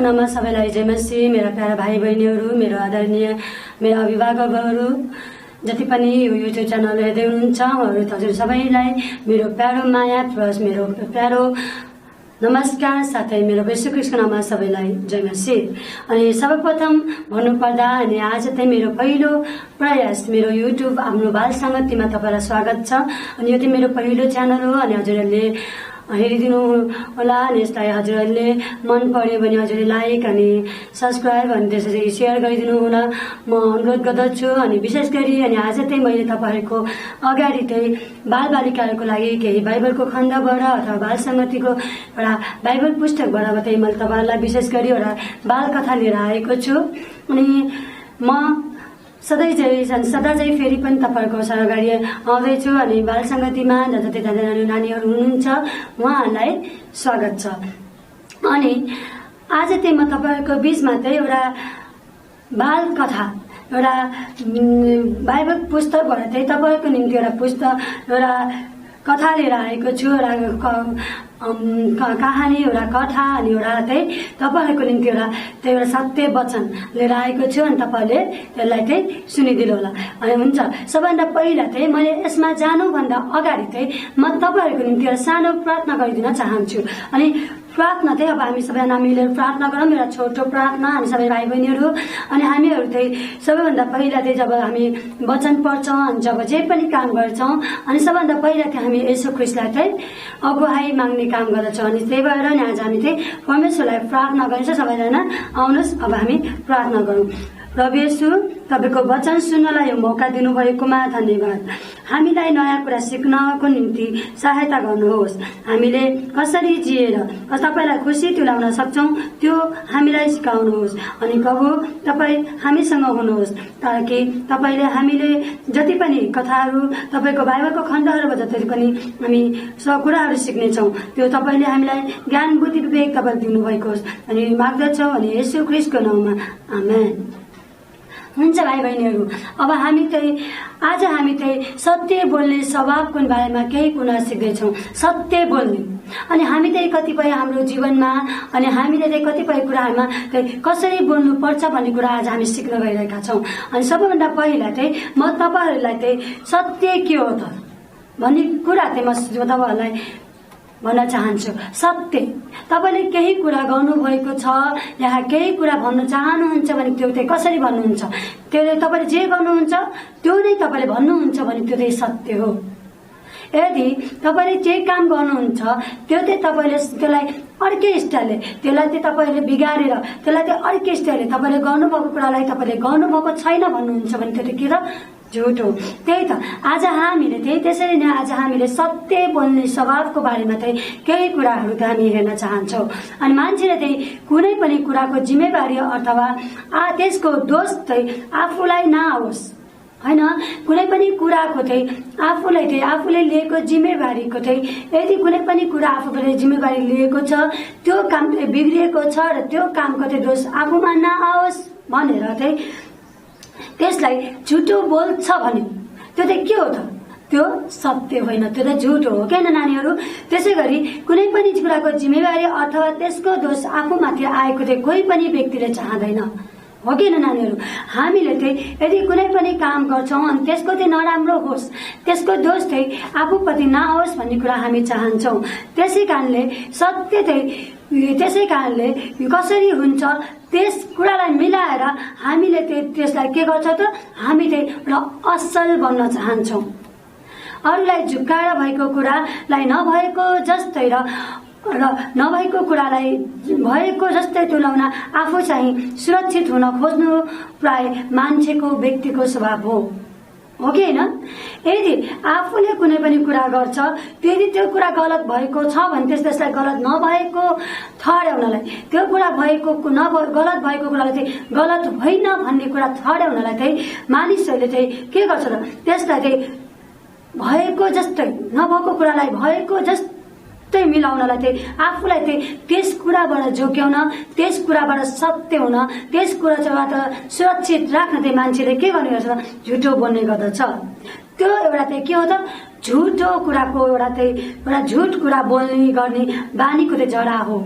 नाममा सबैलाई जय मसीह। मेरा प्यारा भाइ बहिनीहरू, मेरो आदरणीय मेरा अभिभावकहरू, जति पनि यो युट्युब च्यानल हेर्दै हुनुहुन्छ उहाँहरू हजुर सबैलाई मेरो प्यारो माया प्लस मेरो प्यारो नमस्कार, साथै मेरो यीशु ख्रीष्टको नाममा सबैलाई जय मसीह। अनि सर्वप्रथम भन्नुपर्दा अनि आज चाहिँ मेरो पहिलो प्रयास मेरो युट्युब आफ्नो बाल संगतिमा तपाईलाई स्वागत छ। अनि यो चाहिँ मेरो पहिलो च्यानल हो अनि हजुरहरूले हेरिदिनु होला। अनि यसलाई हजुरहरूले मन पर्यो भने हजुरले लाइक अनि सब्सक्राइब अनि त्यसरी सेयर गरिदिनु होला म अनुरोध गर्दछु। अनि विशेष गरी अनि आज चाहिँ मैले तपाईहरुको अगाडि चाहिँ बालबालिकाहरूको लागि केही बाइबलको खण्डबाट अथवा बाल संगतिको एउटा बाइबल पुस्तकबाट चाहिँ मैले तपाईहरुलाई विशेष गरी एउटा बाल कथा लिएर आएको छु। अनि म सदा चाहिँ फेरि पनि तपाईहरुको अगाडि आउँदैछु। अनि बाल संगतिमा जति नानीहरू हुनुहुन्छ उहाँहरूलाई स्वागत छ। अनि आज चाहिँ म तपाईहरुको बीचमा चाहिँ एउटा बाल कथा एउटा बाइबल पुस्तकबाट चाहिँ तपाईहरुको निम्ति एउटा पुस्तक एउटा कथा लिएर आएको छु। एउटा कहानी एउटा कथा अनि एउटा चाहिँ तपाईहरुको निम्ति एउटा सत्य वचन लिएर आएको छु। अनि तपाईले त्यसलाई चाहिँ सुनिदिनु होला। अनि हुन्छ, सबभन्दा पहिला चाहिँ मैले यसमा जानुभन्दा अगाडि चाहिँ म तपाईहरुको निम्ति एउटा सानो प्रार्थना गरिदिन चाहन्छु। अनि प्रार्थना चाहिँ अब हामी सबैजना मिलेर प्रार्थना गरौँ, एउटा छोटो प्रार्थना हामी सबै भाइ बहिनीहरू। अनि हामीहरू चाहिँ सबैभन्दा पहिला चाहिँ जब हामी वचन पढ्छौँ अनि जब जे पनि काम गर्छौँ अनि सबभन्दा पहिला चाहिँ हामी येशू ख्रीष्टलाई चाहिँ अगुवाई माग्ने काम गर्दछौँ। अनि त्यही भएर नि आज हामी चाहिँ परमेश्वरलाई प्रार्थना गर्छौँ। सबैजना आउनुहोस् अब हामी प्रार्थना गरौँ। प्रभु येशू, तपाईको वचन सुन्नलाई यो मौका दिनुभएकोमा धन्यवाद। हामीलाई नयाँ कुरा सिक्नको निम्ति सहायता गर्नुहोस्। हामीले कसरी जिएर तपाईलाई खुसी तुल्याउन सक्छौं त्यो हामीलाई सिकाउनुहोस्। अनि प्रभु तपाई हामीसँग हुनुहोस् ताकि तपाईले हामीले जति पनि कथाहरू तपाईको बाइबलको खण्डहरूबाट जति पनि हामी कुराहरू सिक्नेछौं त्यो तपाईले हामीलाई ज्ञान बुद्धि विवेक तपाईले दिनुभएको होस्। अनि माग्दछौं अनि येशू ख्रीष्टको नाममा आमेन। हुन्छ भाइ बहिनीहरू, अब आज हामी सत्य बोल्ने स्वभावको बारेमा केही कुरा सिक्दैछौँ। सत्य बोल्ने अनि हामी कतिपय हाम्रो जीवनमा अनि हामीले कतिपय कुराहरूमा कसरी बोल्नु पर्छ भन्ने कुरा आज हामी सिक्न गइरहेका छौँ। अनि सबैभन्दा पहिला म तपाईहरुलाई सत्य के हो त भन्ने कुरा म तपाईहरुलाई भन्न चाहन्छु। सत्य, तपाईले केही कुरा गर्नुभएको छ या केही कुरा भन्न चाहनुहुन्छ भने त्यो कसरी भन्नुहुन्छ, त्यो तपाईले जे गर्नुहुन्छ त्यो नै तपाईले भन्नुहुन्छ भने त्यो सत्य हो। यदि तपाईले जे काम गर्नुहुन्छ त्यो तपाईले त्यसलाई अर्कै स्टाइलले त्यसलाई तपाईले बिगारेर त्यसलाई अर्कै स्टाइलले तपाईले गर्नुभएको कुरालाई तपाईले गर्नुभएको छैन भन्नुहुन्छ भने त्यो के त झुट हो। त्यही त आज हामीले त्यसरी नै आज हामीले सत्य बोल्ने स्वभावको बारेमा केही कुराहरू हामी हेर्न चाहन्छौँ। अनि मान्छेले कुनै पनि कुराको जिम्मेवारी अथवा त्यसको दोष आफूलाई नआओस् हैन। कुनै पनि कुराको आफूले लिएको जिम्मेवारीको यदि कुनै पनि कुरा आफूले जिम्मेवारी लिएको छ त्यो काम बिग्रिएको छ र त्यो कामको दोष आफूमा नआओस् भनेर त्यसलाई झुटो बोल्छ भने त्यो के हो त? त्यो सत्य होइन, त्यो झुट हो किन नानीहरू। त्यसैगरी कुनै पनि कुराको जिम्मेवारी अथवा त्यसको दोष आफूमाथि आएको कोही पनि व्यक्तिले चाहँदैन, हो किन नानीहरू। हामीले यदि कुनै पनि काम गर्छौँ अनि त्यसको नराम्रो होस् त्यसको दोष आफूप्रति नआओस् भन्ने कुरा हामी चाहन्छौँ। त्यसै कारणले कसरी हुन्छ त्यस कुरालाई मिलाएर हामीले त्यसलाई के गर्छ त हामी एउटा असल बन्न चाहन्छौँ। अरूलाई झुक्काएर भएको कुरालाई नभएको जस्तै र नभएको कुरालाई भएको जस्तै तुल्याउन आफू चाहिँ सुरक्षित हुन खोज्नु प्राय मान्छेको व्यक्तिको स्वभाव हो कि होइन। यदि आफूले कुनै पनि कुरा गर्छ यदि त्यो कुरा गलत भएको छ भने त्यसलाई गलत नभएको ठहर्याउनलाई त्यो कुरा गलत भएको कुरालाई गलत होइन भन्ने कुरा ठहर्याउनलाई मानिसहरूले के गर्छ त त्यसलाई भएको जस्तै नभएको कुरालाई भएको जस्तै मिलाउनलाई आफूलाई त्यस कुराबाट जोग्याउन त्यस कुराबाट सत्य हुन त्यस कुराबाट सुरक्षित राख्न मान्छेले के गर्ने गर्छ झुटो बोल्ने गर्दछ। त्यो एउटा के हो त झुटो कुराको एउटा झुट कुरा बोल्ने गर्ने बानीको जरा हो।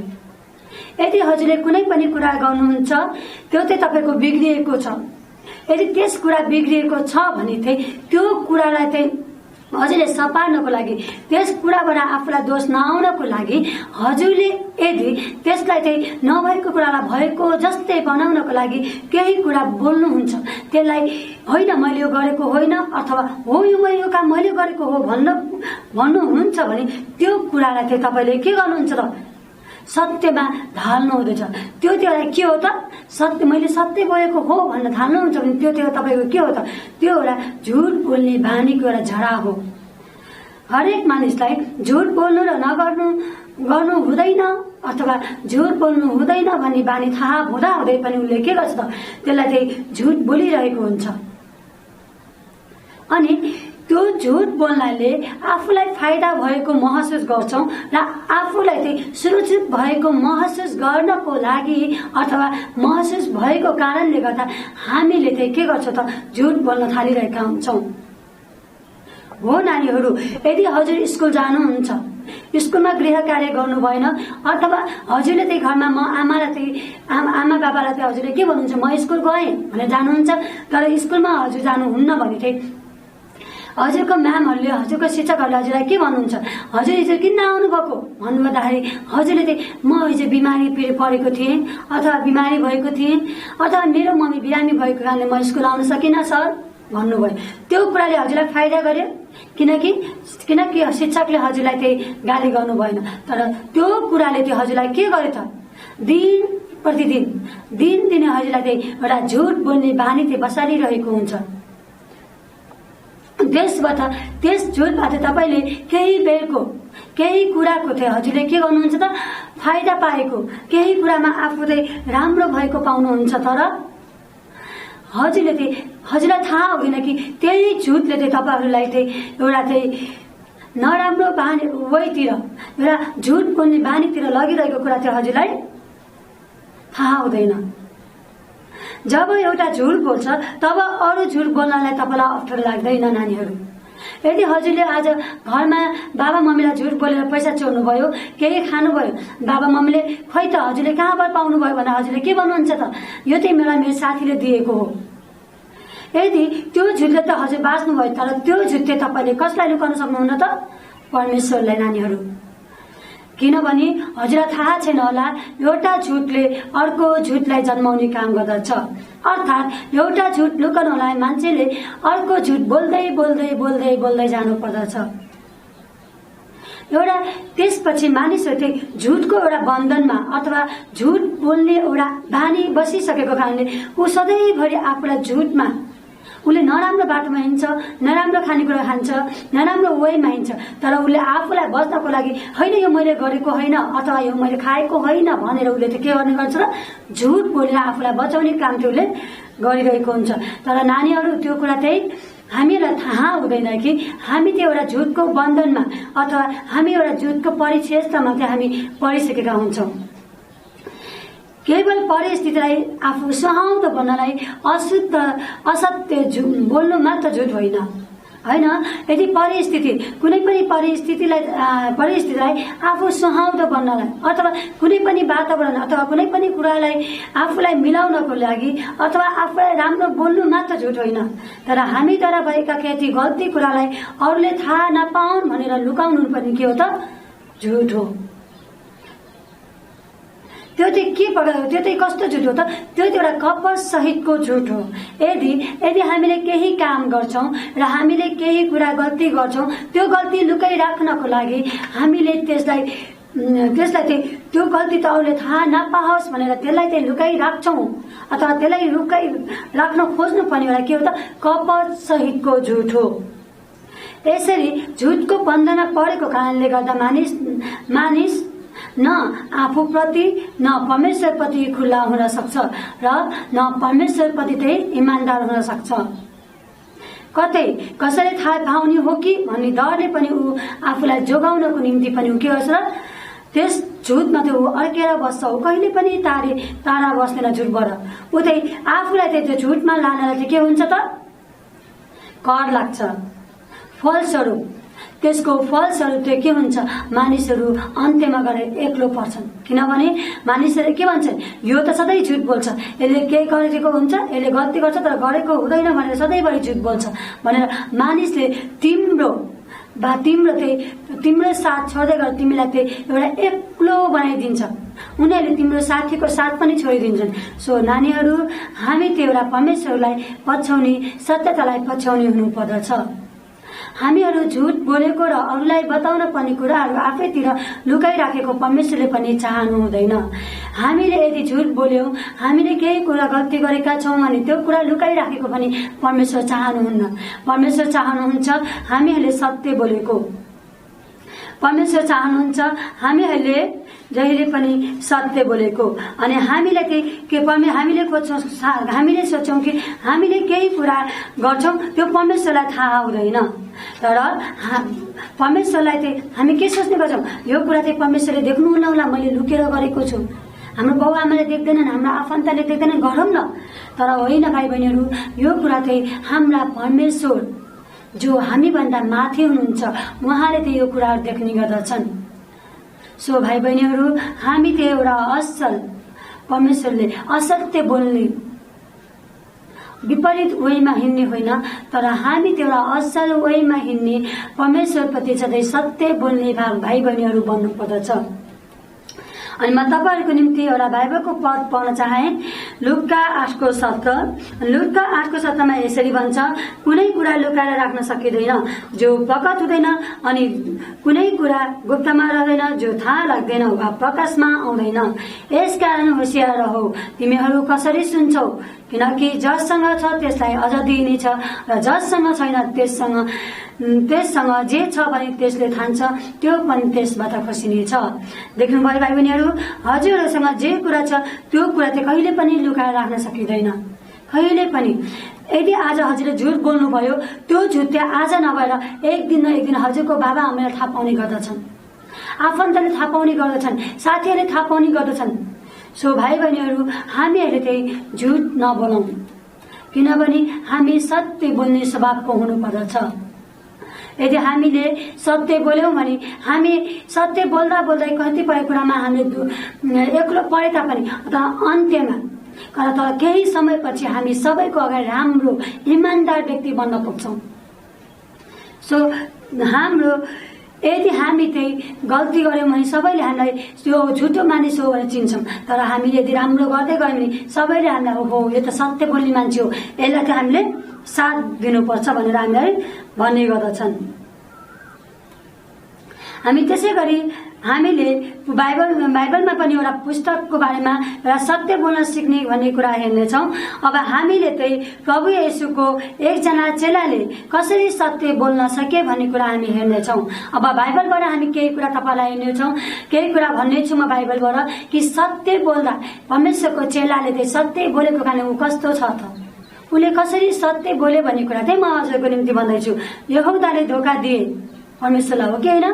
यदि हजुरले कुनै पनि कुरा गर्नुहुन्छ त्यो चाहिँ तपाईको बिग्रिएको छ। यदि त्यस कुरा बिग्रिएको छ भने चाहिँ त्यो कुरालाई चाहिँ हजुरले सपार्नको लागि, त्यस कुराबाट आफूलाई दोष नआउनको लागि हजुरले यदि त्यसलाई चाहिँ नभएको कुरालाई भएको जस्तै बनाउनको लागि केही कुरा बोल्नुहुन्छ, त्यसलाई होइन मैले यो गरेको होइन अथवा हो यो काम मैले गरेको हो भन्नुहुन्छ भने त्यो कुरालाई चाहिँ तपाईले के गर्नुहुन्छ त? सत्यमा ढाल्नु हुँदैछ। त्यो के हो त? सत्य, मैले सत्य बोलेको हो भनेर थाल्नुहुन्छ भने त्यो तपाईको के हो त? त्यो एउटा झुट बोल्ने बानीको एउटा झडा हो। हरेक मानिसलाई झुट बोल्नु र गर्नु हुँदैन अथवा झुट बोल्नु हुँदैन भन्ने बानी थाहा हुँदै पनि उसले के गर्छ त? त्यसलाई चाहिँ झुट बोलिरहेको हुन्छ। अनि त्यो झुट बोल्नाले आफूलाई फाइदा भएको महसुस गर्छौं र आफूलाई चाहिँ सुरक्षित भएको महसुस गर्नको लागि अथवा महसुस भएको कारणले गर्दा हामीले चाहिँ के गर्छौं त? झुट बोल्न थालिरहेका हुन्छौं। हो नानीहरू, यदि हजुर स्कुल जानुहुन्छ, स्कुलमा गृह कार्य गर्नु भएन अथवा हजुरले चाहिँ घरमा म आमा बाबालाई चाहिँ हजुरले के भन्नुहुन्छ? म स्कुल गएँ भनेर जानुहुन्छ, तर स्कुलमा हजुर जानुहुन्न भने चाहिँ हजुरको म्यामहरूले, हजुरको शिक्षकहरूले हजुरलाई के भन्नुहुन्छ? हजुर हिजो किन आउनु भएको भन्नुपर्दाखेरि हजुरले चाहिँ म हिजो बिमारी परेको थिएँ अथवा बिमारी भएको थिएँ अथवा मेरो मम्मी बिरामी भएको कारणले म स्कुल आउन सकिनँ सर भन्नुभयो। त्यो कुराले हजुरलाई फाइदा गर्यो किनकि शिक्षकले हजुरलाई चाहिँ गाली गर्नु भएन, तर त्यो कुराले चाहिँ हजुरलाई के गर्यो त? दिन प्रतिदिन दिनै हजुरलाई चाहिँ एउटा झुट बोल्ने बानी चाहिँ बसालिरहेको हुन्छ। त्यस झुटबाट तपाईले केही कुराको चाहिँ हजुरले के गर्नुहुन्छ त? फाइदा पाएको, केही कुरामा आफू चाहिँ राम्रो भएको पाउनुहुन्छ, तर हजुरलाई थाहा हुँदैन कि त्यही झुटले चाहिँ तपाईहरुलाई चाहिँ एउटा चाहिँ नराम्रो बानी वहीतिर एउटा झुट बोल्ने बानीतिर लगिरहेको कुरा चाहिँ हजुरलाई थाहा हुँदैन। जब एउटा झुट बोल्छ तब अरू झुट बोल्नलाई तपाईलाई अप्ठ्यारो लाग्दैन नानीहरू। यदि हजुरले आज घरमा बाबा मम्मीलाई झुट बोलेर पैसा चोर्नु भयो, केही खानु भयो, बाबा मम्मीले खै त हजुरले कहाँबाट पाउनु भयो भने हजुरले के भन्नुहुन्छ त? यो चाहिँ मलाई मेरो साथीले दिएको हो। यदि त्यो झुटले त हजुर बाँच्नु भयो, तर त्यो झुटले तपाईले कसलाई लुकाउन सक्नुहुन्न त? परमेश्वरलाई नानीहरू। किनभने हजुरलाई थाहा छैन होला, एउटा झुटले अर्को झुटलाई जन्माउने काम गर्दछ। अर्थात् एउटा झुट लुकाउनलाई मान्छेले अर्को झुट बोल्दै जानु पर्दछ। एउटा त्यसपछि मानिसहरू चाहिँ झुटको एउटा बन्धनमा अथवा झुट बोल्ने एउटा बानी बसिसकेको कारणले ऊ सधैँभरि आफूलाई झुटमा, उसले नराम्रो बाटोमा हिँड्छ, नराम्रो खानेकुरा खान्छ, नराम्रो वेमा हिँड्छ, तर उसले आफूलाई बच्नको लागि होइन यो मैले गरेको होइन अथवा यो मैले खाएको होइन भनेर उसले चाहिँ के गर्ने गर्छ र? झुट बोलेर आफूलाई बचाउने काम चाहिँ उसले गरिरहेको हुन्छ। तर नानीहरू, त्यो कुरा चाहिँ हामीलाई थाहा हुँदैन कि हामी त्यो एउटा झुटको बन्धनमा अथवा हामी एउटा झुटको परिक्षेत्रमा चाहिँ हामी परिसकेका हुन्छौँ। केवल परिस्थितिलाई आफू सुहाउँदो बनाउनलाई असत्य बोल्नु मात्र झुट होइन। यदि कुनै पनि परिस्थितिलाई आफू सुहाउँदो बन्नलाई अथवा कुनै पनि वातावरण अथवा कुनै पनि कुरालाई आफूलाई मिलाउनको लागि अथवा आफूलाई राम्रो बोल्नु मात्र झुट होइन, तर हामीद्वारा भएका केही गल्ती कुरालाई अरूले थाहा नपाउन् भनेर लुकाउनु पनि के हो त? झुट हो। त्यो चाहिँ कस्तो झुट हो त? त्यो एउटा कपट सहितको झुट हो। यदि हामीले केही काम गर्छौं र हामीले केही कुरा गल्ती गर्छौं, त्यो गल्ती लुकाइराख्नको लागि हामीले त्यसलाई चाहिँ त्यो गल्ती त अरूले थाहा नपाओस् भनेर त्यसलाई चाहिँ लुकाइराख्छौं अथवा त्यसलाई लुकाइराख्न खोज्नु पर्ने एउटा के हो त? कपट सहितको झुट हो। यसरी झुटको बन्धनमा परेको कारणले गर्दा मानिस न आफूप्रति न परमेश्वरप्रति खुला हुन सक्छ र न परमेश्वरप्रति चाहिँ इमानदार हुन सक्छ। कतै कसैले थाहा पाउने हो कि भन्ने डरले पनि ऊ आफूलाई जोगाउनको निम्ति पनि के गर्छ र? त्यस झुटमा चाहिँ ऊ अड्केर बस्छ। ऊ कहिले पनि तारा बस्दैन झुटबाट। ऊ चाहिँ आफूलाई चाहिँ त्यो झुटमा लानलाई चाहिँ के हुन्छ त? कर लाग्छ। फलस्वरूप त्यसको फलस्वरूप चाहिँ के हुन्छ, मानिसहरू अन्त्यमा गएर एक्लो पर्छन्। किनभने मानिसहरूले के भन्छन्, यो त सधैँ झुट बोल्छ, यसले केही गरेको हुन्छ, यसले गल्ती गर्छ तर गरेको हुँदैन भनेर सधैँभरि झुट बोल्छ भनेर मानिसले तिम्रो साथ छोड्दै गएर तिमीलाई चाहिँ एउटा एक्लो बनाइदिन्छ। उनीहरूले तिम्रो साथीको साथ पनि छोडिदिन्छन्। सो नानीहरू, हामी त्यो एउटा परमेश्वरलाई पछ्याउने, सत्यतालाई पछ्याउने हुनुपर्दछ। हामीहरू झुट बोलेको र अरूलाई बताउन पर्ने कुराहरू आफैतिर लुकाइराखेको परमेश्वरले पनि चाहनु हुँदैन। हामीले यदि झुट बोल्यौं, हामीले केही कुरा गल्ती गरेका छौं भने त्यो कुरा लुकाइराखेको पनि परमेश्वर चाहनुहुन्न। परमेश्वर चाहनुहुन्छ हामीहरूले सत्य बोलेको। परमेश्वर चाहनुहुन्छ हामीहरूले जहिले पनि सत्य बोलेको। अनि हामीले हामीले सोच्छौं कि हामीले केही कुरा गर्छौं, त्यो परमेश्वरलाई थाहा हुँदैन। तर परमेश्वरलाई चाहिँ हामी के सोच्ने गर्छौं, यो कुरा चाहिँ परमेश्वरले देख्नुहुन्न होला, मैले लुकेर गरेको छु, हाम्रो बाउ आमाले देख्दैनन्, हाम्रो आफन्तले देख्दैनन्, गरौँ न। तर होइन भाइ बहिनीहरू, यो कुरा चाहिँ हाम्रा परमेश्वर जो हामीभन्दा माथि हुनुहुन्छ, उहाँले चाहिँ यो कुराहरू देख्ने गर्दछन्। सो भाइ बहिनीहरू, हामी त्यो एउटा असल परमेश्वरले असत्य बोल्ने, विपरीत वेमा हिँड्ने होइन, तर हामी त्यो एउटा असल वेमा हिँड्ने, परमेश्वरप्रति सधैँ सत्य बोल्ने भाइ बहिनीहरू बन्नु पर्दछ। अनि म तपाईहरुको निम्ति एउटा बाइबलको पद पढ्न चाहे। लुका 8:7 मा यसरी भन्छ, कुनै कुरा लुकाएर राख्न सकिँदैन, जो प्रकट हुँदैन, अनि कुनै कुरा गुप्तमा रहँदैन, जो थाहा लाग्दैन वा प्रकाशमा आउँदैन। यसकारण होशियार रहौ, तिमीहरू कसरी सुन्छौ, किनकि जससँग छ त्यसलाई अझ दिइनेछ र जससँग छैन त्यससँग जे छ भने त्यसले ठान्छ त्यो पनि त्यसबाट खसिनेछ। देख्नुभयो भाइ बहिनीहरू, हजुरहरूसँग जे कुरा छ त्यो कुरा चाहिँ कहिले पनि लुकाएर राख्न सकिँदैन, कहिले पनि। यदि आज हजुरले झुट बोल्नु भयो, त्यो झुट चाहिँ आज नभएर एक दिन न एक दिन हजुरको बाबा आमाले थाहा पाउने गर्दछन्, आफन्तले थाहा पाउने गर्दछन्, साथीहरूले थाहा पाउने गर्दछन्। सो भाइ बहिनीहरू, हामीहरूले चाहिँ झुट नबोलौं, किनभने हामी सत्य बोल्ने स्वभावको हुनुपर्दछ। यदि हामीले सत्य बोल्यौं भने हामी सत्य बोल्दा बोल्दै कतिपय कुरामा हामीले एक्लो परे तापनि अथवा अन्त्यमा तर केही समयपछि हामी सबैको अगाडि राम्रो इमानदार व्यक्ति बन्न पुग्छौं। सो हाम्रो यदि हामी चाहिँ गल्ती गर्यौं भने सबैले हामीलाई त्यो झुटो मानिस हो भनेर चिन्छौं, तर हामीले यदि राम्रो गर्दै गयौं भने सबैले हामीलाई हो यो त सत्य बोल्ने मान्छे हो, यसलाई चाहिँ हामीले साथ दिनुपर्छ भनेर हामीलाई भन्ने गर्दछन्। हामी त्यसै गरी हामीले बाइबलमा पनि एउटा पुस्तकको बारेमा एउटा सत्य बोल्न सिक्ने भन्ने कुरा हेर्नेछौँ। अब हामीले चाहिँ प्रभु येशूको एकजना चेलाले कसरी सत्य बोल्न सके भन्ने कुरा हामी हेर्नेछौँ। अब बाइबलबाट हामी केही कुरा तपाईलाई हेर्नेछौँ, केही कुरा भन्नेछु म बाइबलबाट कि सत्य बोल्दा परमेश्वरको चेलाले चाहिँ सत्य बोलेको कारण ऊ कस्तो छ त, उसले कसरी सत्य बोले भन्ने कुरा चाहिँ म हजुरको निम्ति भन्दैछु। यहूदाले धोका दिए परमेश्वरलाई, हो कि होइन?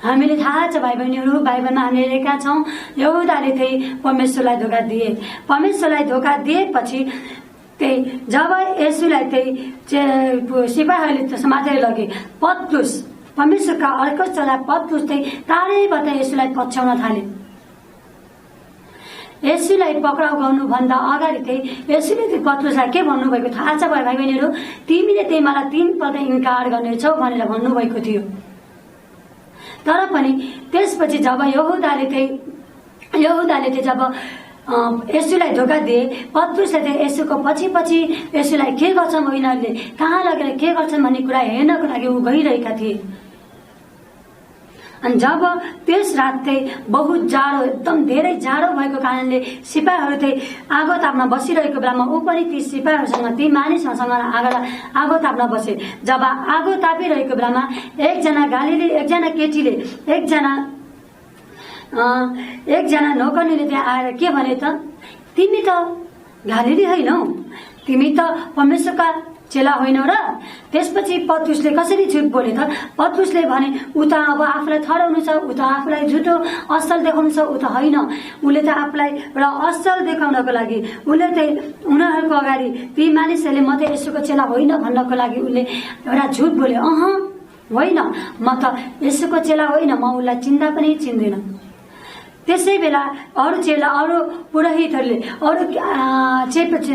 हामीले थाहा छ भाइ बहिनीहरू, बाइबलमा हामी हेरेका छौँ यहूदाले चाहिँ परमेश्वरलाई धोका दिए। परमेश्वरलाई धोका दिएपछि त्यही जब येशूलाई चाहिँ सिपाहीहरूले समातेर लगे, पत्रुस परमेश्वरका अर्को चेला पत्रुस चाहिँ टाढैबाट येशूलाई पछ्याउन थाले। येशूलाई पक्राउ गर्नुभन्दा अगाडि चाहिँ येशूले चाहिँ पत्रुसलाई के भन्नुभएको थाहा छ भाइ बहिनीहरू? तिमीले चाहिँ मलाई 3 पल्ट इन्कार गर्नेछौ भनेर भन्नुभएको थियो। तर पनि त्यसपछि जब यहूदाले चाहिँ जब येशूलाई धोका दिए, पत्रुसले चाहिँ येशूको पछि येशूलाई के गर्छन् उनीहरूले कहाँ लगेर के गर्छन् भन्ने कुरा हेर्नको लागि ऊ गइरहेका थिए। अनि जब त्यस रात चाहिँ बहुत जाडो, एकदम धेरै जाडो भएको कारणले सिपाहीहरू चाहिँ आगो ताप्न बसिरहेको बेलामा ऊ पनि ती सिपाहीहरूसँग ती मानिसहरूसँग आगो ताप्न बसे। जब आगो तापिरहेको बेलामा एकजना केटीले एकजना नौकरनीले त्यहाँ आएर के भने त, तिमी त गालिली होइनौ, तिमी त परमेश्वरका चेला होइनौ र? त्यसपछि पत्रुसले कसरी झुट बोले त? पत्रुसले भने ऊ त अब आफूलाई ठहराउनु छ, ऊ त आफूलाई झुटो असल देखाउनु छ, ऊ त होइन। उसले त आफूलाई एउटा असल देखाउनको लागि उसले चाहिँ उनीहरूको अगाडि ती मानिसहरूले म त येशूको चेला होइन भन्नको लागि उसले एउटा झुट बोल्यो। होइन, म त यसोको चेला होइन, म उसलाई चिन्दा पनि चिन्दिन। त्यसै बेला अरू चेला, अरू पुरोहितहरूले, अरू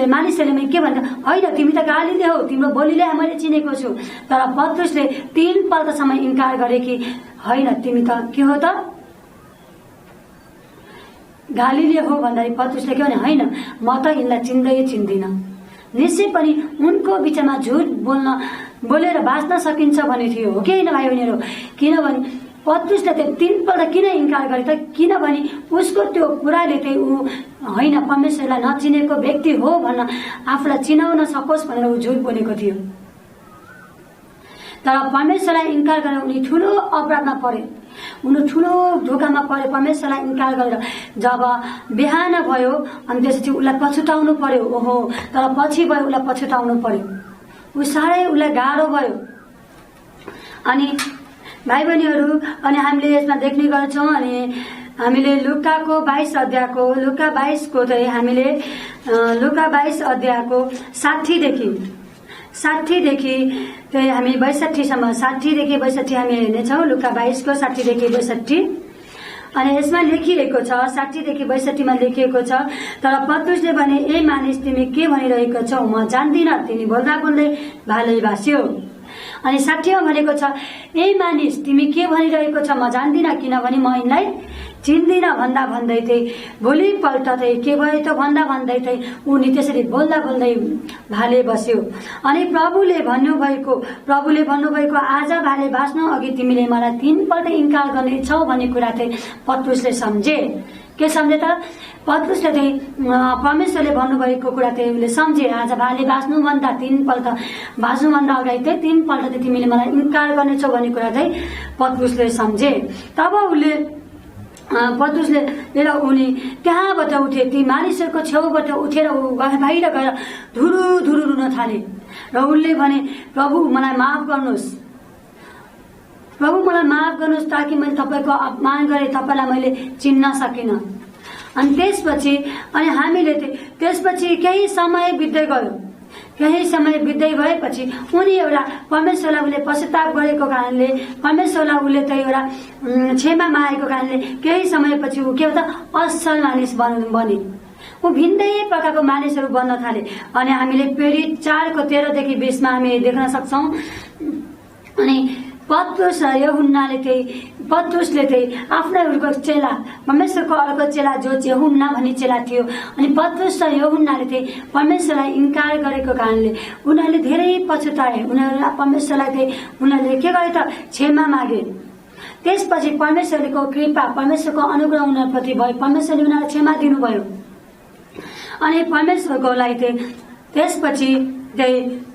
मानिसहरूले के भन्छ, होइन तिमी त गालीले हौ, तिम्रो बोलीले मैले चिनेको छु। तर पत्रुसले 3 पल्टसम्म इन्कार गरे कि होइन तिमी त के हो त, गालीले हो भन्दाखेरि पत्रुसले के भने, होइन म त यिनलाई चिन्दिन। निश्चय पनि उनको बिचमा झुट बोलेर बाँच्न सकिन्छ भन्ने थियो, हो कि होइन भाइ बहिनीहरू? किनभने पत्रुसले चाहिँ 3 पल्ट किन इन्कार गरे त? किनभने उसको त्यो कुराले चाहिँ ऊ होइन परमेश्वरलाई नचिनेको व्यक्ति हो भन्न आफूलाई चिनाउन सकोस् भनेर ऊ झुट बोलेको थियो। तर परमेश्वरलाई इन्कार गरेर उनी ठुलो अपराधमा परे, उनी ठुलो धोकामा परे। परमेश्वरलाई इन्कार गरेर जब बिहान भयो अनि त्यसपछि उसलाई पछुताउनु पर्यो। ओहो, तर पछि भयो उसलाई पछुताउनु पर्यो, ऊ साह्रै उसलाई गाह्रो भयो। अनि भाइ बहिनीहरू, अनि हामीले यसमा देख्ने गर्छौँ, अनि हामीले लुकाको 22 अध्यायको लुका 22 को चाहिँ हामीले लुका 22 अध्यायको 60 देखि चाहिँ हामी 62 सम्म 60 देखि 62 हामी हेर्नेछौँ। लुका 22 को 60 देखि 62। अनि यसमा लेखिएको छ 60 देखि 62 मा लेखिएको छ, तर पत्रुसले भने, ए मानिस तिमी के भनिरहेको छौ, म जान्दिन। तिनी बोल्दा बोल्दै भाले भास्यो। अनि 60 मा भनेको छ, ए मानिस तिमी के भनिरहेको छ, म जान्दिन, किनभने म यिनलाई चिन्दिन भन्दा भन्दै थिए। भोलिपल्ट चाहिँ के भयो त भन्दा भन्दै थिए उनी त्यसरी बोल्दा बोल्दै भाले बस्यो। अनि प्रभुले भन्नुभएको आज भाले बाँच्नु अघि तिमीले मलाई 3 पल्ट इन्कार गर्नेछौ भन्ने कुरा चाहिँ पत्रुसले सम्झे। के सम्झे त? पत्रुसले चाहिँ परमेश्वरले भन्नुभएको कुरा चाहिँ उसले सम्झे। आज भाले बाँच्नुभन्दा 3 पल्ट बाँच्नुभन्दा अगाडि चाहिँ 3 पल्ट चाहिँ तिमीले मलाई इन्कार गर्नेछौ भन्ने कुरा चाहिँ पत्रुसले सम्झे। तब पत्रुसले उनी त्यहाँबाट उठे, ती मानिसहरूको छेउबाट उठेर बाहिर गएर धुरु धुरु रुन थाले र उनले भने, प्रभु मलाई माफ गर्नुहोस्, प्रभु मलाई माफ गर्नुहोस्, ताकि मैले तपाईँको अपमान गरेँ, तपाईँलाई मैले चिन्न सकिनँ। अनि त्यसपछि केही समय बित्दै गयो। केही समय बित्दै गएपछि उनी एउटा परमेश्वरलाई उसले पश्चाताप गरेको कारणले, परमेश्वरलाई उसले चाहिँ एउटा क्षमा मागेको कारणले केही समयपछि ऊ के हो त असल मानिस बने। ऊ भिन्दै प्रकारको मानिसहरू बन्न थाले। अनि हामीले प्रेरित 4 को 13 देखि 20 मा हामी देख्न सक्छौँ। अनि पत्रुसले चाहिँ आफ्नैहरूको चेला, परमेश्वरको अर्को चेला जो यूहन्ना भन्ने चेला थियो, अनि पत्रुस र यूहन्नाले चाहिँ परमेश्वरलाई इन्कार गरेको कारणले उनीहरूले धेरै पछुताए। उनीहरूले के गरे त क्षमा मागे। त्यसपछि परमेश्वरको कृपा, परमेश्वरको अनुग्रह उनीहरूप्रति भयो, परमेश्वरले उनीहरूलाई क्षमा दिनुभयो। अनि परमेश्वरको लागि चाहिँ त्यसपछि चाहिँ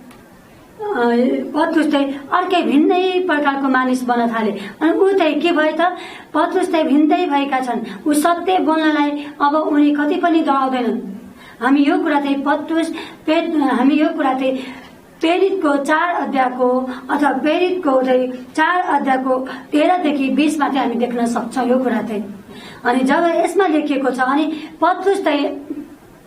पत्रुस चाहिँ अर्कै भिन्दै प्रकारको मानिस बन्न थाले। अनि ऊ चाहिँ के भयो त, पत्रुस चाहिँ भिन्दै भएका छन्। ऊ सत्य बोल्नलाई अब उनी कति पनि डराउँदैनन्। हामी यो कुरा चाहिँ प्रेरितको 4 अध्यायको अथवा प्रेरितको 4 अध्यायको 13 देखि 20 मा चाहिँ हामी देख्न सक्छौँ यो कुरा चाहिँ। अनि जब यसमा लेखिएको छ, अनि पत्रुस चाहिँ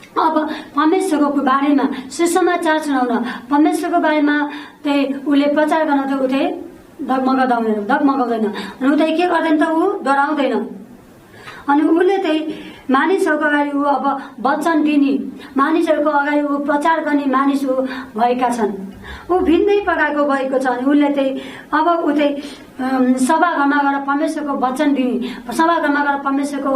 अब परमेश्वरको बारेमा सुसमाचार सुनाउन, परमेश्वरको बारेमा चाहिँ उसले प्रचार गर्न चाहिँ ऊ चाहिँ डगमगाउँदैन। अनि ऊ चाहिँ के गर्दैन त, ऊ डराउँदैन। अनि उसले चाहिँ मानिसहरूको अगाडि ऊ अब वचन दिने, मानिसहरूको अगाडि ऊ प्रचार गर्ने मानिस ऊ भएका छन्। ऊ भिन्दै प्रकारको भएको छ। अनि उसले चाहिँ अब ऊ चाहिँ सभाघरमा गएर परमेश्वरको वचन दिने, सभाघरमा गएर परमेश्वरको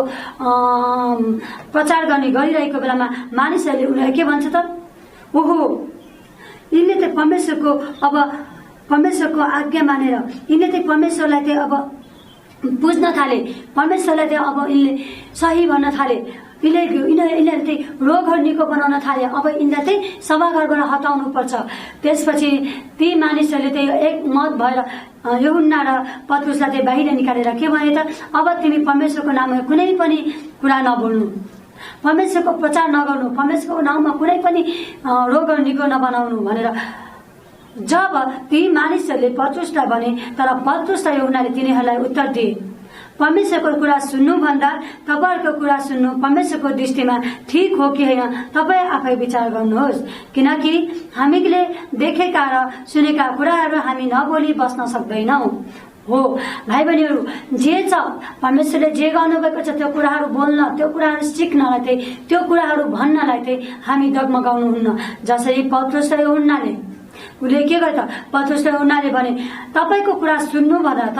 प्रचार गर्ने गरिरहेको बेलामा मानिसहरूले उनीहरू के भन्छ त, ओहो यिनले चाहिँ परमेश्वरको आज्ञा मानेर यिनले चाहिँ परमेश्वरलाई चाहिँ अब बुझ्न थाले, परमेश्वरलाई चाहिँ अब यिनले सही भन्न थाले, यिनीहरूले चाहिँ रोगहरू निको बनाउन थाले। अब यिनलाई चाहिँ सभाघरबाट हटाउनु पर्छ। त्यसपछि ती मानिसहरूले चाहिँ एकमत भएर यूहन्ना र पत्रुसलाई चाहिँ बाहिर निकालेर के भने त, अब तिमी परमेश्वरको नाममा कुनै पनि कुरा नबोल्नु, परमेश्वरको प्रचार नगर्नु, परमेश्वरको नाममा कुनै पनि रोगहरू निको नबनाउनु भनेर जब ती मानिसहरूले पत्रुसलाई भने, तर पत्रुस र यूहन्नाले तिनीहरूलाई उत्तर दिए। परमेश्वरको कुरा सुन्नुभन्दा तपाईहरुको कुरा सुन्नु परमेश्वरको दृष्टिमा ठीक हो कि हैन तपाई आफै विचार गर्नुहोस्। किनकि हामीले देखेका र सुनेका कुराहरू हामी नबोली बस्न सक्दैनौं। हो भाइ बहिनीहरू, जे छ परमेश्वरले जे गर्नुभएको छ त्यो कुराहरू बोल्न, त्यो कुराहरू सिक्नलाई चाहिँ, त्यो कुराहरू भन्नलाई चाहिँ हामी डगमगाउनुहुन्न। जसरी पत्रुस र यूहन्नाले उले के गर्छ, पत्रुस र यूहन्नाले भने तपाईको कुरा सुन्नु भन्दा त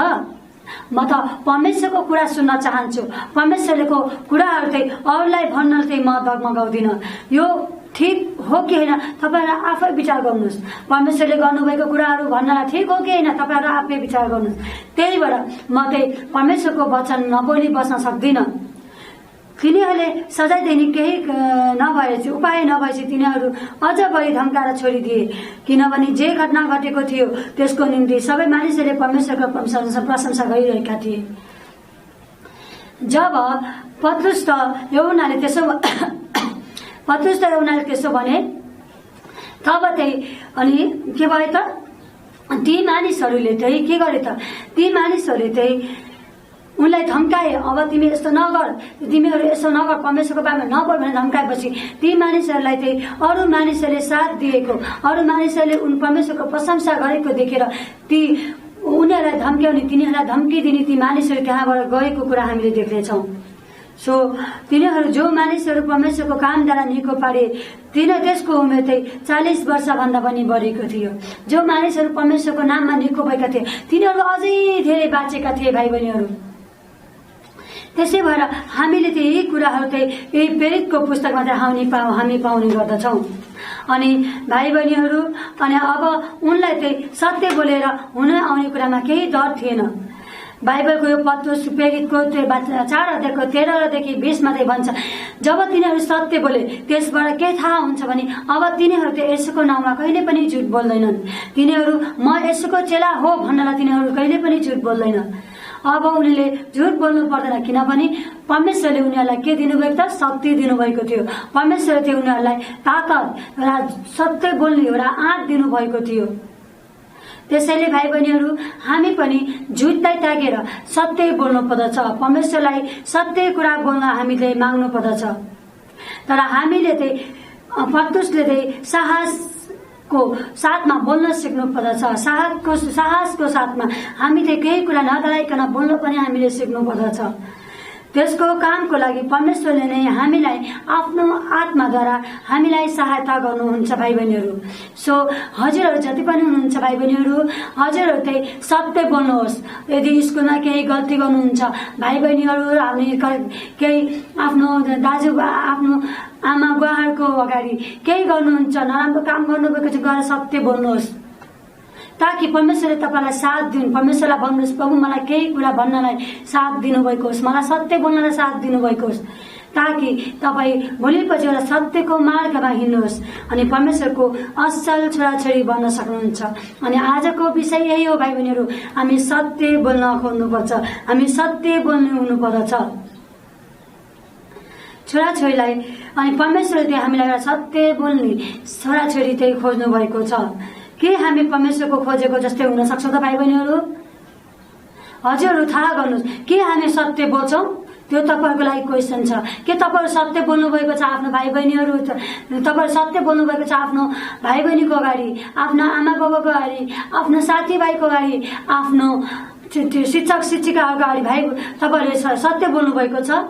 म त परमेश्वरको कुरा सुन्न चाहन्छु, परमेश्वरको कुराहरू चाहिँ अरूलाई भन्न चाहिँ म डगमगाउँदिन। यो ठीक हो कि हैन तपाईहरु आफै विचार गर्नुहोस्। परमेश्वरले गर्नुभएको कुराहरू भन्नलाई ठीक हो कि हैन तपाईहरु आफै विचार गर्नुहोस्। त्यही भएर म चाहिँ परमेश्वरको वचन नबोली बस्न सक्दिन। तिनीहरूले सजाय दिने केही नभएपछि, उपाय नभएपछि तिनीहरू अझ बढी धम्काएर छोडिदिए। किनभने जे घटना घटेको थियो त्यसको निम्ति सबै मानिसहरूले परमेश्वरको प्रशंसा गरिरहेका थिए। जब पत्रुस र यूहन्नाले त्यसो भने तब चाहिँ अनि के भयो त, ती मानिसहरूले चाहिँ के गरे त, ती मानिसहरूले चाहिँ उनलाई धम्काए। अब तिमी यस्तो नगर, तिमीहरू यस्तो नगर, परमेश्वरको बारेमा नबोल भनेर धम्काएपछि ती मानिसहरूलाई चाहिँ अरू मानिसहरूले साथ दिएको, अरू मानिसहरूले उन परमेश्वरको प्रशंसा गरेको देखेर ती उनीहरूलाई धम्क्याउने, तिनीहरूलाई धम्की दिने ती मानिसहरू त्यहाँबाट गएको कुरा हामीले देख्नेछौँ। सो तिनीहरू जो मानिसहरू परमेश्वरको कामद्वारा निको पारे त्यसको उमेर चाहिँ 40 वर्ष भन्दा पनि बढेको थियो। जो मानिसहरू परमेश्वरको नाममा निको भएका थिए तिनीहरू अझै धेरै बाँचेका थिए भाइ बहिनीहरू। त्यसै भएर हामीले चाहिँ यही कुराहरू चाहिँ यही प्रेरितको पुस्तकमा चाहिँ हामी पाउने गर्दछौँ। अनि भाइ बहिनीहरू, अनि अब उनलाई चाहिँ सत्य बोलेर हुन आउने कुरामा केही डर थिएन। बाइबलको यो पत्रुस प्रेरितको 4 अध्यायको 13देखि 20 मा चाहिँ भन्छ, जब तिनीहरू सत्य बोले त्यसबाट के थाहा हुन्छ भने अब तिनीहरू चाहिँ यसुको नाममा कहिले पनि झुट बोल्दैनन्। तिनीहरू म यसुको चेला हो भन्नलाई तिनीहरू कहिले पनि झुट बोल्दैन। अब उनीहरूले झुट बोल्नु पर्दैन, किनभने परमेश्वरले उनीहरूलाई के दिनुभएको त, शक्ति दिनुभएको थियो। परमेश्वरले चाहिँ उनीहरूलाई ताकत र सत्य बोल्ने एउटा आँट दिनुभएको थियो। त्यसैले भाइ बहिनीहरू, हामी पनि झुटलाई त्यागेर सत्य बोल्नु पर्दछ। परमेश्वरलाई सत्य कुरा बोल्न हामीले माग्नु पर्दछ। तर हामीले चाहिँ पत्रुसले चाहिँ साहसको साथमा बोल्न सिक्नु पर्दछ। साहसको साथमा हामी चाहिँ केही कुरा नडराइकन बोल्न पनि हामीले सिक्नु पर्दछ। त्यसको कामको लागि परमेश्वरले नै हामीलाई आफ्नो आत्माद्वारा हामीलाई सहायता गर्नुहुन्छ भाइ बहिनीहरू। सो हजुरहरू जति पनि हुनुहुन्छ भाइ बहिनीहरू, हजुरहरू चाहिँ सत्य बोल्नुहोस्। यदि स्कुलमा केही गल्ती गर्नुहुन्छ भाइ बहिनीहरू, हामी केही आफ्नो दाजु आफ्नो आमा बुवाहरूको अगाडि केही गर्नुहुन्छ, नराम्रो काम गर्नुभएको छ, गएर सत्य बोल्नुहोस् ताकि परमेश्वरले तपाईलाई साथ दिनु। परमेश्वरलाई भन्नुहोस्, प्रभु मलाई केही कुरा भन्नलाई साथ दिनुभएको होस्, मलाई सत्य बोल्नलाई साथ दिनुभएको होस्, ताकि तपाई भोलिपछि एउटा सत्यको मार्गमा हिँड्नुहोस् अनि परमेश्वरको असल छोराछोरी बन्न सक्नुहुन्छ। अनि आजको विषय यही हो भाइ बहिनीहरू, हामी सत्य बोल्न खोज्नुपर्छ, हामी सत्य बोल्ने हुनुपर्दछ छोराछोरीलाई। अनि परमेश्वरले हामीलाई एउटा सत्य बोल्ने छोराछोरी चाहिँ खोज्नु भएको छ। के हामी परमेश्वरको खोजेको जस्तै हुन सक्छ त भाइ बहिनीहरू? हजुरहरू थाहा गर्नुहोस्, के हामी सत्य बोल्छौँ? त्यो तपाईहरुको लागि क्वेशन छ। के तपाईहरु सत्य बोल्नु भएको छ आफ्नो भाइ बहिनीहरू? तपाईहरु सत्य बोल्नु भएको छ आफ्नो भाइ बहिनीको अगाडि, आफ्नो आमा बाबाको अगाडि, आफ्नो साथीभाइको अगाडि, आफ्नो शिक्षक शिक्षिकाहरूको अगाडि भाइ तपाईहरुले सत्य बोल्नु भएको छ?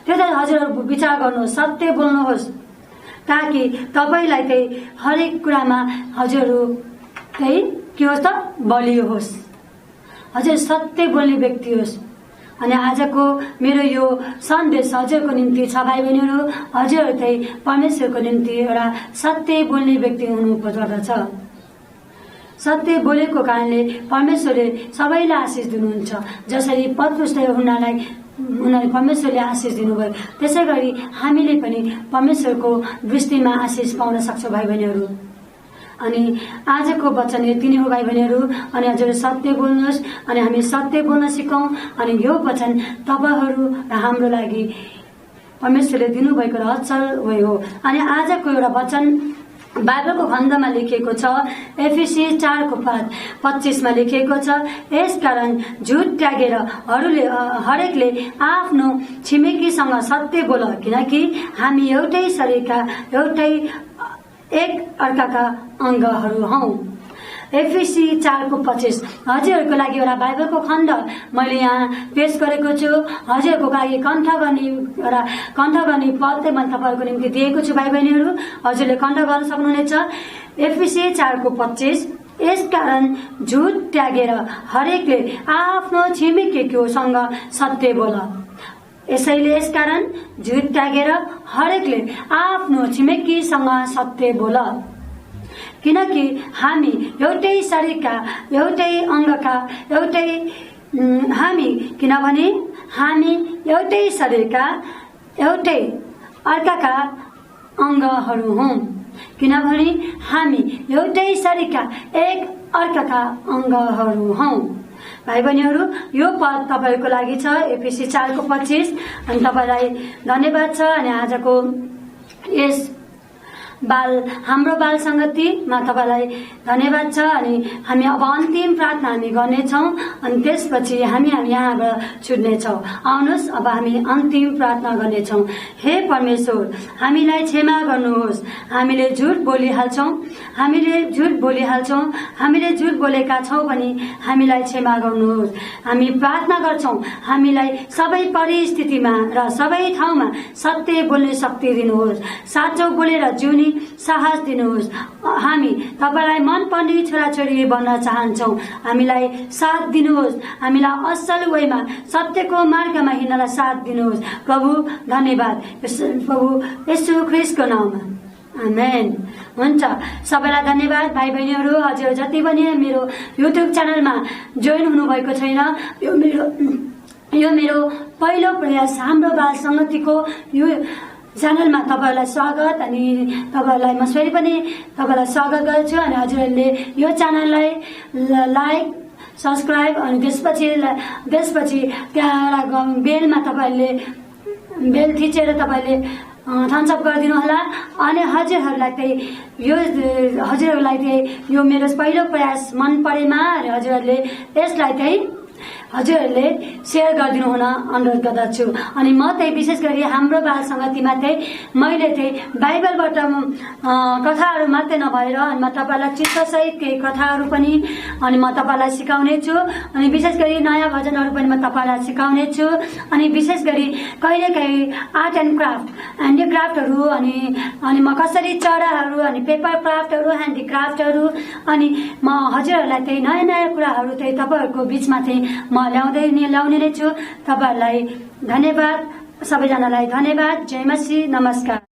त्यो चाहिँ हजुरहरू विचार गर्नुहोस्, सत्य बोल्नुहोस् ताकि तपाईलाई चाहिँ हरेक कुरामा हजुरहरू चाहिँ के होस् त, बलियो होस्, हजुर सत्य बोल्ने व्यक्ति होस्। अनि आजको मेरो यो सन्देश हजुरको निम्ति छ भाइ बहिनीहरू, हजुरहरू चाहिँ परमेश्वरको निम्ति एउटा सत्य बोल्ने व्यक्ति हुनुपर्दछ। सत्य बोलेको कारणले परमेश्वरले सबैलाई आशिष दिनुहुन्छ। जसरी पत्रुसले उनीलाई परमेश्वरले आशिष दिनुभयो, त्यसै गरी हामीले पनि परमेश्वरको दृष्टिमा आशिष पाउन सक्छौँ भाइ बहिनीहरू। अनि आजको वचन यति नै हो भाइ बहिनीहरू। अनि हजुर सत्य बोल्नुहोस् अनि हामी सत्य बोल्न सिकौं। अनि यो वचन तपाईहरु र हाम्रो लागि परमेश्वरले दिनुभएको अचल हो। अनि आजको एउटा वचन बाइबलको खण्डमा लेखिएको छ, एफिसी 4:25 मा लेखिएको छ, यसकारण झुट त्यागेर हरेकले आफ्नो छिमेकीसँग सत्य बोल, किनकि हामी एउटै शरीरका एक अर्काका अङ्गहरू हौ। एफिसी 4:25 हजुरहरूको लागि एउटा बाइबलको खण्ड मैले यहाँ पेश गरेको छु। हजुरहरूको लागि कण्ठ गर्ने पद मैले तपाईँहरूको निम्ति दिएको छु। भाइ बहिनीहरू, हजुरले कण्ठ गर्न सक्नुहुनेछ। एफिसी 4:25 यसकारण झुट त्यागेर हरेकले आफ्नो छिमेकीसँग सत्य बोल। यसैले यसकारण झुट त्यागेर हरेकले आफ्नो छिमेकीसँग सत्य बोल, किनकि हामी एउटै शरीरका एउटै अङ्गका किनभने हामी एउटै शरीरका एउटै अर्काका अङ्गहरू हौं। किनभने हामी एउटै शरीरका एक अर्काका अङ्गहरू हौं। भाइ बहिनीहरू, यो पद तपाईँको लागि छ, एफिसी 4:25। अनि तपाईँलाई धन्यवाद छ। अनि आजको यस हाम्रो बाल संगतिमा तपाईँलाई धन्यवाद छ। अनि हामी अब अन्तिम प्रार्थना हामी गर्नेछौँ, अनि त्यसपछि हामी यहाँबाट छुट्नेछौँ। आउनुहोस्, अब हामी अन्तिम प्रार्थना गर्नेछौँ। हे परमेश्वर, हामीलाई क्षमा गर्नुहोस्। हामीले झुट बोलिहाल्छौँ, हामीले झुट बोलेका छौँ भने हामीलाई क्षमा गर्नुहोस्। हामी प्रार्थना गर्छौँ, हामीलाई सबै परिस्थितिमा र सबै ठाउँमा सत्य बोल्ने शक्ति दिनुहोस्, साँचो बोलेर जिउने साहस दिनुहोस्। हामी तपाईलाई मन पर्ने छोराछोरी बन्न चाहन्छौँ, हामीलाई साथ दिनुहोस्। हामीलाई असल वेमा सत्यको मार्गमा हिँड्नलाई साथ दिनुहोस्। प्रभु धन्यवाद, प्रभु येशू ख्रीष्टको नाममा, आमेन। हुन्छ, सबैलाई धन्यवाद। भाइ बहिनीहरू, हजुर जति पनि मेरो युट्युब च्यानलमा जोइन हुनुभएको छैन, यो मेरो पहिलो प्रयास हाम्रो बाल संगतिको यो च्यानलमा तपाईहरुलाई स्वागत। अनि तपाईहरुलाई म फेरि पनि तपाईहरुलाई स्वागत गर्छु। अनि हजुरहरूले यो च्यानललाई लाइक, सब्स्क्राइब अनि त्यसपछि त्यहाँ बेलमा तपाईहरुले बेल थिचेर तपाईले थम्स अप गरिदिनु होला। अनि हजुरहरूलाई यो मेरो पहिलो प्रयास मन परेमा हजुरहरूले यसलाई हजुरहरूले शेयर गरिदिनु हुन अनुरोध गर्दछु। अनि म विशेष गरी हाम्रो बाल संगतिमा मैले बाइबलबाट कथाहरू मात्रै नभएर अनि म तपाईलाई चित्रसहित केही कथाहरू पनि अनि म तपाईलाई सिकाउने छु। अनि विशेष गरी नयाँ भजनहरू पनि म तपाईलाई सिकाउने छु। अनि विशेष गरी कहिलेकाहीँ आर्ट एन्ड क्राफ्ट, ह्यान्डिक्राफ्टहरू अनि म कसरी चराहरू अनि पेपर क्राफ्टहरू, ह्यान्डिक्राफ्टहरू अनि म हजुरहरूलाई नयाँ नयाँ कुराहरू तपाईहरूको बीचमा म ल्याउने नै छु। तपाईहरुलाई धन्यवाद, सबैजनालाई धन्यवाद। जय मसीह, नमस्कार।